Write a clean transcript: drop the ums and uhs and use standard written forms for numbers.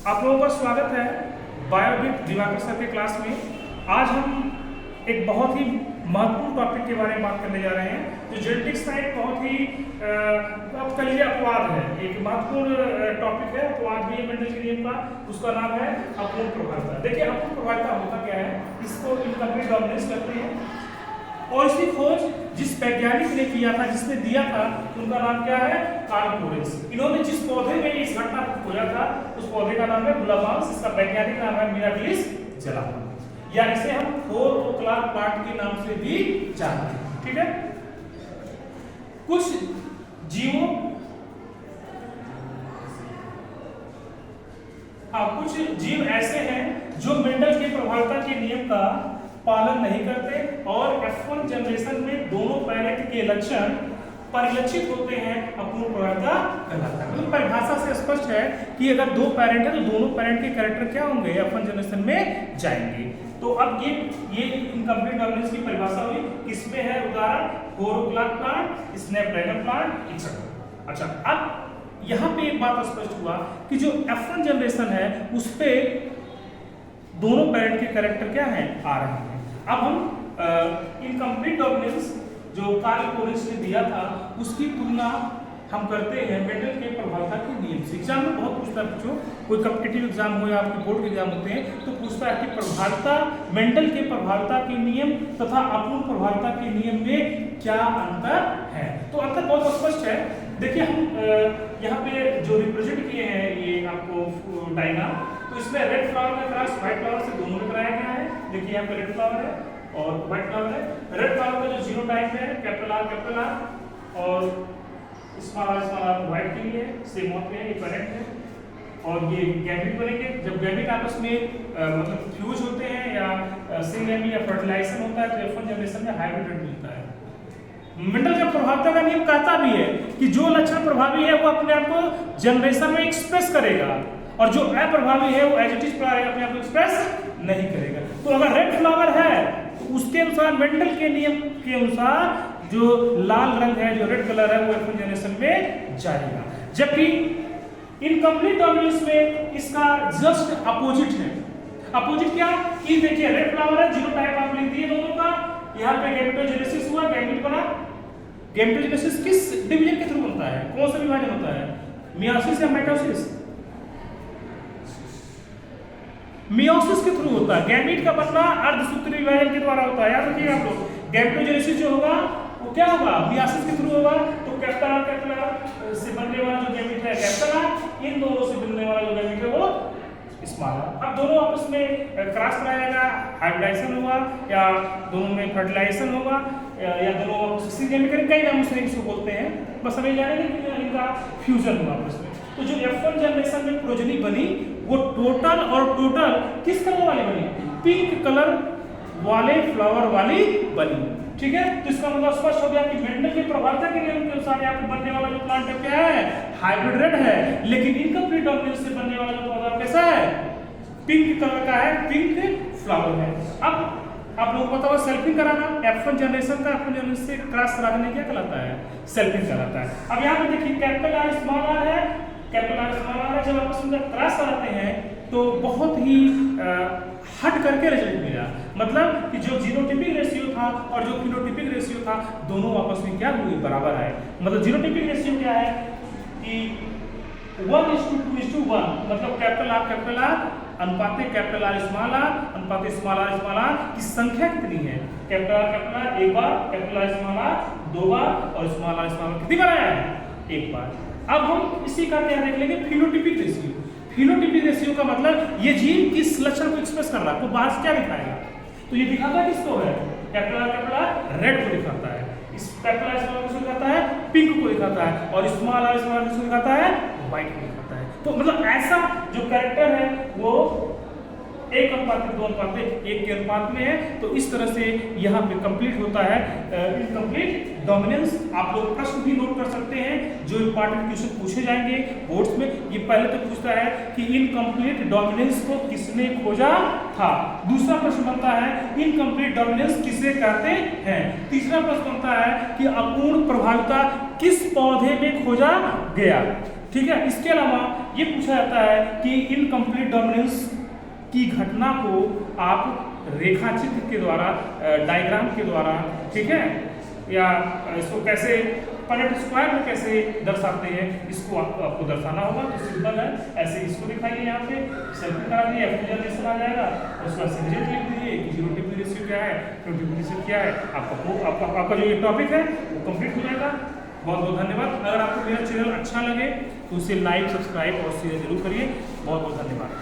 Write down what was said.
आप लोगों का स्वागत है बायोविद दिवाकर सर के क्लास में। आज हम एक बहुत ही महत्वपूर्ण टॉपिक के बारे में बात करने जा रहे हैं जो जेनेटिक्स का एक बहुत ही आप कह लीजिए अपवाद है, एक महत्वपूर्ण टॉपिक है, अपवाद भी है मेंडल के नियम का। उसका नाम है अपूर्ण प्रभाविता। देखिए अपूर्ण प्रभाविता होता क्या है, इसको इनकम्प्लीट डोमिनेंस कहते हैं। और इसकी खोज जिस वैज्ञानिक ने किया था, जिसने दिया था, उनका नाम क्या है? कार्ल कोरेन्स। इन्होंने जिस पौधे में इस घटना को खोजा था उस पौधे का नाम है गुलाबांस। इसका वैज्ञानिक नाम है मिराबिलिस जलापा, या इसे हम 4 प्लांट के नाम से भी जानते हैं। ठीक है, कुछ जीवों कुछ जीव ऐसे हैं जो मेंडल के प्रभाविता के नियम का पालन नहीं करते और F1 जनरेशन में दोनों पैरेंट के लक्षण परिलक्षित होते हैं, अपूर्ण प्रभाविता कहलाता है। मतलब परिभाषा से स्पष्ट है कि अगर 2 पैरेंट है तो दोनों पैरेंट के कैरेक्टर क्या होंगे? F1 जनरेशन में जाएंगे। तो अब ये इनकम्प्लीट डोमिनेंस की परिभाषा हुई। किसमें है उदाहरण? 4 प्लांट, स्नैपड्रैगन प्लांट, एक्सेट्रा। अच्छा, अब यहाँ पे एक बात स्पष्ट हुआ कि जो F1 जनरेशन है उस पे दोनों पैरेंट के कैरेक्टर क्या हैं? आ रहे हैं। अब हम इनकम्प्लीट डोमिनेंस जो कार्ल कोरेन्स ने दिया था उसकी तुलना हम करते हैं मेंडल के प्रभाविता के नियम से। एग्जाम में बहुत पूछता है, पूछो कोई कॉम्पिटिटिव एग्जाम हो या आपके बोर्ड के एग्जाम होते हैं तो पूछता है कि प्रभाविता मेंडल के प्रभाविता के नियम तथा अपूर्ण प्रभाविता के नियम में क्या अंतर है। तो अंतर बहुत स्पष्ट है। देखिए हम यहाँ पे जो रिप्रेजेंट किए हैं ये आपको डायग्राम, तो इसमें रेड फ्लावर का क्रॉस व्हाइट फ्लावर से दोनों में कराया गया है। देखिए यहाँ पे रेड फ्लावर है और व्हाइट फ्लावर है। रेड फ्लावर का जो जीनोटाइप है कैपिटल आर और स्मॉल आर व्हाइट के लिए सेम होते हैं, ये पैरेंट है। और ये गैमेट बनेंगे। जब गैमेट आपस में मतलब फ्यूज होते हैं या सिंगल या फर्टिलाइजेशन होता है तो F1 जनरेशन में हाइब्रिड मिलता है। मेंडल का प्रभाविता का नियम कहता भी है कि जो लक्षण प्रभावी है वो अपने आप को जनरेशन में एक्सप्रेस करेगा और जो अप्रभावी है वो एज इट इज अपने आप को एक्सप्रेस नहीं करेगा। तो अगर रेड फ्लावर है तो उसके अनुसार मेंडल के नियम के अनुसार जो लाल रंग है, जो रेड कलर है, वो F1 जनरेशन में जाएगा। जबकि इनकम्प्लीट डोमिनेंस में इसका जस्ट अपोजिट है। अपोजिट क्या कि देखिए रेड फ्लावर है, जीनोटाइप आप लिख दिए दोनों का, यहाँ पे गैमेटोजेनेसिस हुआ, गैमेट बना। गैमेटोजेनेसिस किस डिवीजन के थ्रू होता है? कौन सा विभाजन होता है? मियोसिस या माइटोसिस? मियोसिस के थ्रू होता है। गैमेट का बनना अर्धसूत्रीय विभाजन के द्वारा होता है। याद रखिएगा आप लोग, गैमेटोजेनेसिस जो होगा वो क्या होगा? मियोसिस के थ्रू होगा। तो कैपिटल आर से बनने वाला जो गैमेट है कैपिटल आर, इन दोनों से बनने वाला जो गैमेट है वो स्मॉल आर। अब दोनों आपस में क्रॉस कराया जाएगा, हाइब्रिडाइजेशन होगा या दोनों में फर्टिलाइजेशन होगा या दोनों सिंगल कई नामों से इसको बोलते हैं, बस हमें जानेंगे कि इनका फ्यूजन हुआ आपस में। तो जो F1 जनरेशन में प्रोजेनी बनी वो टोटल किस कलर वाली बनी? पिंक कलर वाले फ्लावर वाली बनी। ठीक है, तो इसका मतलब स्पष्ट हो गया कि मेंडल के प्रभाविता के नियम के अनुसार यहाँ पे बनने वाला जो प्लांट है क्या है? हाइब्रिड रेड है। लेकिन इनकम्प्लीट डोमिनेंस से बनने वाला जो पौधा कैसा है? पिंक कलर का है, पिंक फ्लावर है। अब आप लोगों को पता होगा सेल्फिंग कराना F1 जनरेशन का F1 जनरेशन से क्रॉस करा देने क्या कहलाता है? सेल्फिंग कहलाता है। अब यहाँ पे देखिए कैपिटल आर स्मॉल आर है, कैपिटल आर स्मॉल आर है। जब आपस में क्रॉस कराते हैं तो बहुत ही हट करके रिजल्ट मिला। मतलब कि जो जीनोटिपिक रेशियो था और जो फिनोटिपिक रेशियो था दोनों आपस में क्या हुए? बराबर आए। मतलब जीनोटिपिक रेशियो क्या है कि 1:2:1, मतलब कैपिटल आर अनुपाते कैपिटल आर स्मॉल आर अनुपाते स्मॉल आर की संख्या कितनी है? कैपिटल आर एक बार, कैपिटल आर स्मॉल आर 2 बार और स्मॉल आर कितनी बार आया है? 1 बार। अब हम इसी का क्या देख लेंगे? Phenotypic ratio. फिनोटिपिक रेशियो का मतलब ये जीन किस लक्षण को एक्सप्रेस कर रहा है, तो बाहर से क्या दिखाएगा? तो ये दिखाता किसको है? कैपिटल आर रेड को दिखाता है, इस कैपिटल आर स्मॉल को दिखाता है, पिंक को दिखाता है, और स्मॉल आर को दिखाता है, व्हाइट को दिखाता है। तो मतलब ऐसा जो कैरेक्टर है वो 1:2:1 के अनुपात में है। तो इस तरह से यहाँ पे कंप्लीट होता है इनकम्प्लीट डोमिनेंस। आप लोग प्रश्न भी नोट कर सकते हैं जो इंपॉर्टेंट क्वेश्चन पूछे जाएंगे बोर्ड्स में। ये पहले तो पूछता है कि इनकम्प्लीट डोमिनेंस को किसने खोजा था। दूसरा प्रश्न बनता है इनकम्प्लीट डोमिनेंस किसे कहते हैं। तीसरा प्रश्न बनता है कि अपूर्ण प्रभाविता किस पौधे में खोजा गया। ठीक है। इसके अलावा ये पूछा जाता है कि इनकम्प्लीट डोमिनेंस की घटना को आप रेखाचित्र के द्वारा, डायग्राम के द्वारा, ठीक है, या इसको कैसे पनेट स्क्वायर में कैसे दर्शाते हैं, इसको आपको दर्शाना होगा। तो सिंपल है, ऐसे इसको दिखाइए, यहाँ पे सर्किल करा दिए, F2 जनरेशन आ जाएगा, उसके बाद से रिजल्ट लिख दीजिए कि 0 टी रेशियो क्या है, 20 रेशियो क्या है, आपका जो ये टॉपिक है वो कंप्लीट हो जाएगा। बहुत बहुत धन्यवाद। अगर आपको मेरा चैनल अच्छा लगे तो उसे लाइक, सब्सक्राइब और शेयर जरूर करिए। बहुत बहुत धन्यवाद।